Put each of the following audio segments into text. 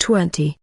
20.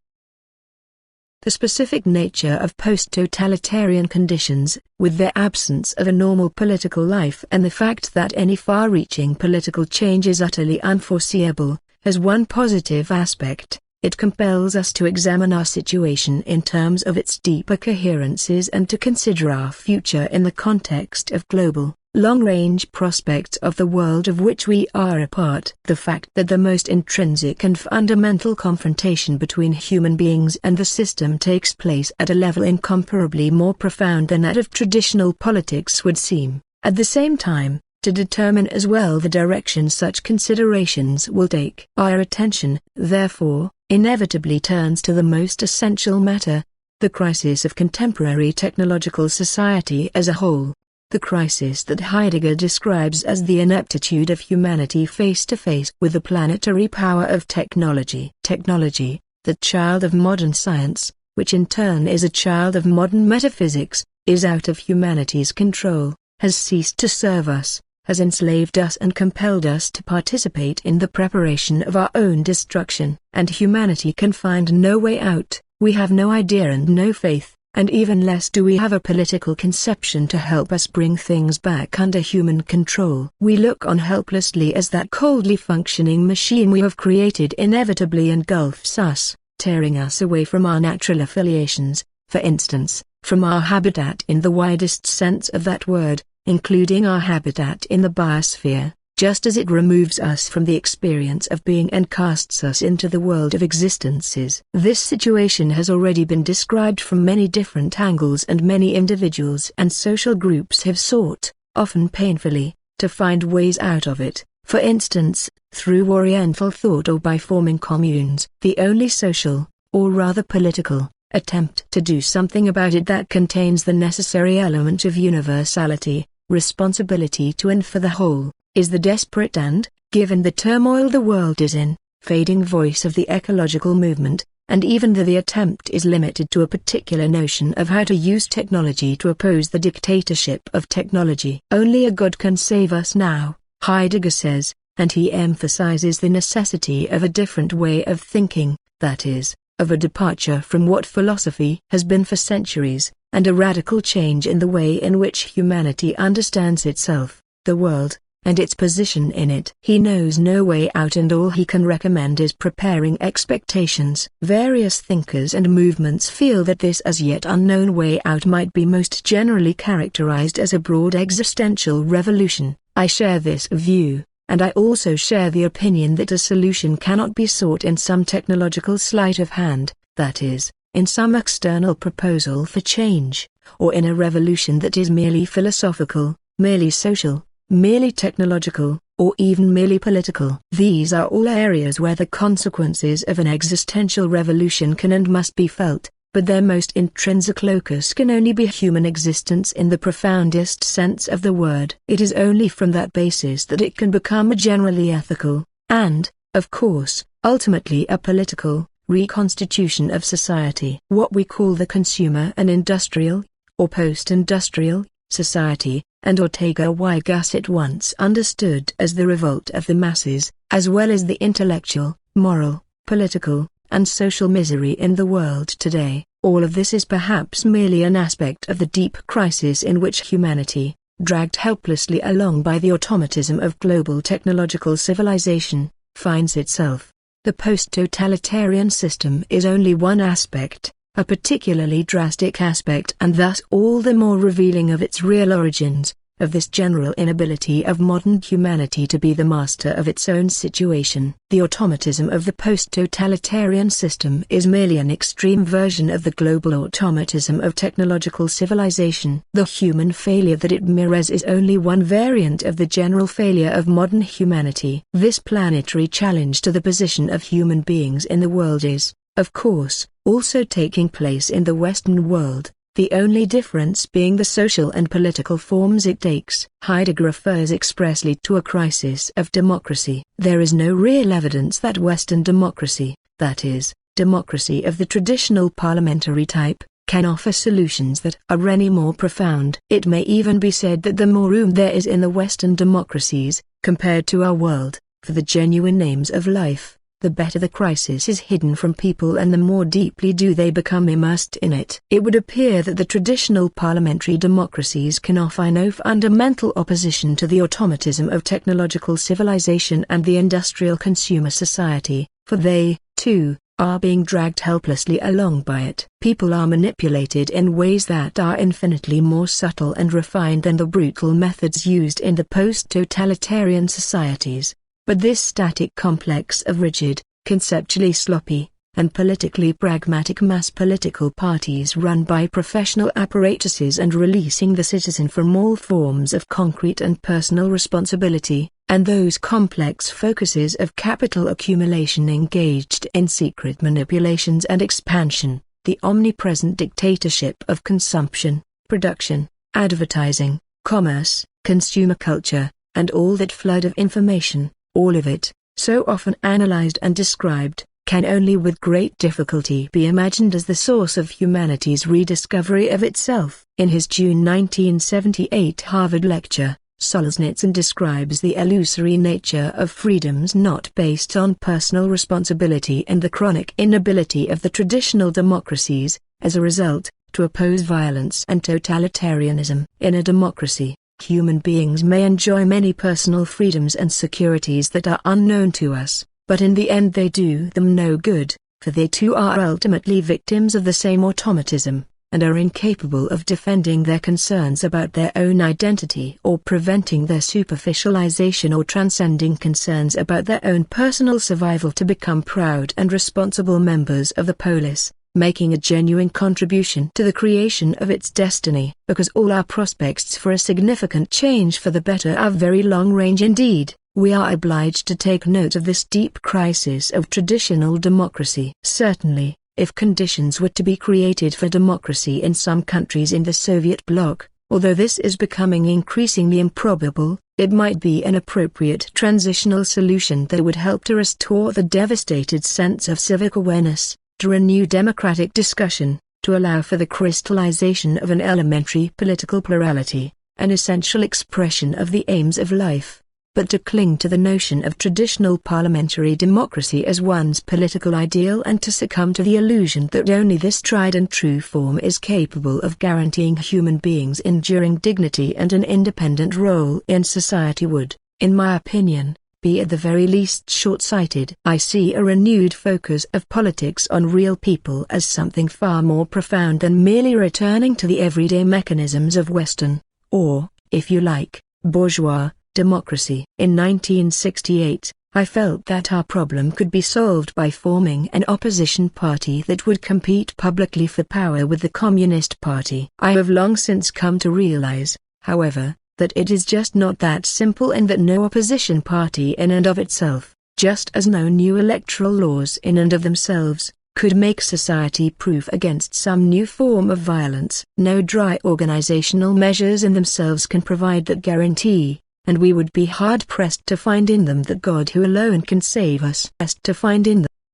The specific nature of post-totalitarian conditions, with their absence of a normal political life and the fact that any far-reaching political change is utterly unforeseeable, has one positive aspect: it compels us to examine our situation in terms of its deeper coherences and to consider our future in the context of global, long-range prospects of the world of which we are a part. The fact that the most intrinsic and fundamental confrontation between human beings and the system takes place at a level incomparably more profound than that of traditional politics would seem, at the same time, to determine as well the direction such considerations will take. Our attention, therefore, inevitably turns to the most essential matter: the crisis of contemporary technological society as a whole. The crisis that Heidegger describes as the ineptitude of humanity face to face with the planetary power of technology. Technology, the child of modern science, which in turn is a child of modern metaphysics, is out of humanity's control, has ceased to serve us, has enslaved us and compelled us to participate in the preparation of our own destruction. And humanity can find no way out. We have no idea and no faith, and even less do we have a political conception to help us bring things back under human control. We look on helplessly as that coldly functioning machine we have created inevitably engulfs us, tearing us away from our natural affiliations, for instance, from our habitat in the widest sense of that word, including our habitat in the biosphere, just as it removes us from the experience of being and casts us into the world of existences. This situation has already been described from many different angles, and many individuals and social groups have sought, often painfully, to find ways out of it, for instance, through Oriental thought or by forming communes. The only social, or rather political, attempt to do something about it that contains the necessary element of universality, responsibility to and for the whole, is the desperate and, given the turmoil the world is in, fading voice of the ecological movement, and even though the attempt is limited to a particular notion of how to use technology to oppose the dictatorship of technology. Only a God can save us now, Heidegger says, and he emphasizes the necessity of a different way of thinking, that is, of a departure from what philosophy has been for centuries, and a radical change in the way in which humanity understands itself, the world, and its position in it. He knows no way out, and all he can recommend is preparing expectations. Various thinkers and movements feel that this as yet unknown way out might be most generally characterized as a broad existential revolution. I share this view, and I also share the opinion that a solution cannot be sought in some technological sleight of hand, that is, in some external proposal for change, or in a revolution that is merely philosophical, merely social, merely technological, or even merely political. These are all areas where the consequences of an existential revolution can and must be felt, but their most intrinsic locus can only be human existence in the profoundest sense of the word. It is only from that basis that it can become a generally ethical, and, of course, ultimately a political, reconstitution of society. What we call the consumer and industrial, or post-industrial, society, and Ortega y Gasset once understood as the revolt of the masses, as well as the intellectual, moral, political, and social misery in the world today, all of this is perhaps merely an aspect of the deep crisis in which humanity, dragged helplessly along by the automatism of global technological civilization, finds itself. The post-totalitarian system is only one aspect, a particularly drastic aspect, and thus all the more revealing of its real origins, of this general inability of modern humanity to be the master of its own situation. The automatism of the post-totalitarian system is merely an extreme version of the global automatism of technological civilization. The human failure that it mirrors is only one variant of the general failure of modern humanity. This planetary challenge to the position of human beings in the world is, of course, also taking place in the Western world, the only difference being the social and political forms it takes. Heidegger refers expressly to a crisis of democracy. There is no real evidence that Western democracy, that is, democracy of the traditional parliamentary type, can offer solutions that are any more profound. It may even be said that the more room there is in the Western democracies, compared to our world, for the genuine aims of life, the better the crisis is hidden from people and the more deeply do they become immersed in it. It would appear that the traditional parliamentary democracies can offer no fundamental opposition to the automatism of technological civilization and the industrial consumer society, for they, too, are being dragged helplessly along by it. People are manipulated in ways that are infinitely more subtle and refined than the brutal methods used in the post-totalitarian societies. But this static complex of rigid, conceptually sloppy, and politically pragmatic mass political parties run by professional apparatuses and releasing the citizen from all forms of concrete and personal responsibility, and those complex focuses of capital accumulation engaged in secret manipulations and expansion, the omnipresent dictatorship of consumption, production, advertising, commerce, consumer culture, and all that flood of information. All of it, so often analyzed and described, can only with great difficulty be imagined as the source of humanity's rediscovery of itself. In his June 1978 Harvard lecture, Solzhenitsyn describes the illusory nature of freedoms not based on personal responsibility and the chronic inability of the traditional democracies, as a result, to oppose violence and totalitarianism. In a democracy, human beings may enjoy many personal freedoms and securities that are unknown to us, but in the end they do them no good, for they too are ultimately victims of the same automatism, and are incapable of defending their concerns about their own identity or preventing their superficialization or transcending concerns about their own personal survival to become proud and responsible members of the polis, making a genuine contribution to the creation of its destiny. Because all our prospects for a significant change for the better are very long range indeed, we are obliged to take note of this deep crisis of traditional democracy. Certainly, if conditions were to be created for democracy in some countries in the Soviet bloc, although this is becoming increasingly improbable, it might be an appropriate transitional solution that would help to restore the devastated sense of civic awareness, to renew democratic discussion, to allow for the crystallization of an elementary political plurality, an essential expression of the aims of life, but to cling to the notion of traditional parliamentary democracy as one's political ideal and to succumb to the illusion that only this tried and true form is capable of guaranteeing human beings enduring dignity and an independent role in society would, in my opinion, be at the very least short-sighted. I see a renewed focus of politics on real people as something far more profound than merely returning to the everyday mechanisms of Western, or, if you like, bourgeois, democracy. In 1968, I felt that our problem could be solved by forming an opposition party that would compete publicly for power with the Communist Party. I have long since come to realize, however, that it is just not that simple and that no opposition party in and of itself, just as no new electoral laws in and of themselves, could make society proof against some new form of violence. No dry organizational measures in themselves can provide that guarantee, and we would be hard-pressed to find in them that God who alone can save us. To find in them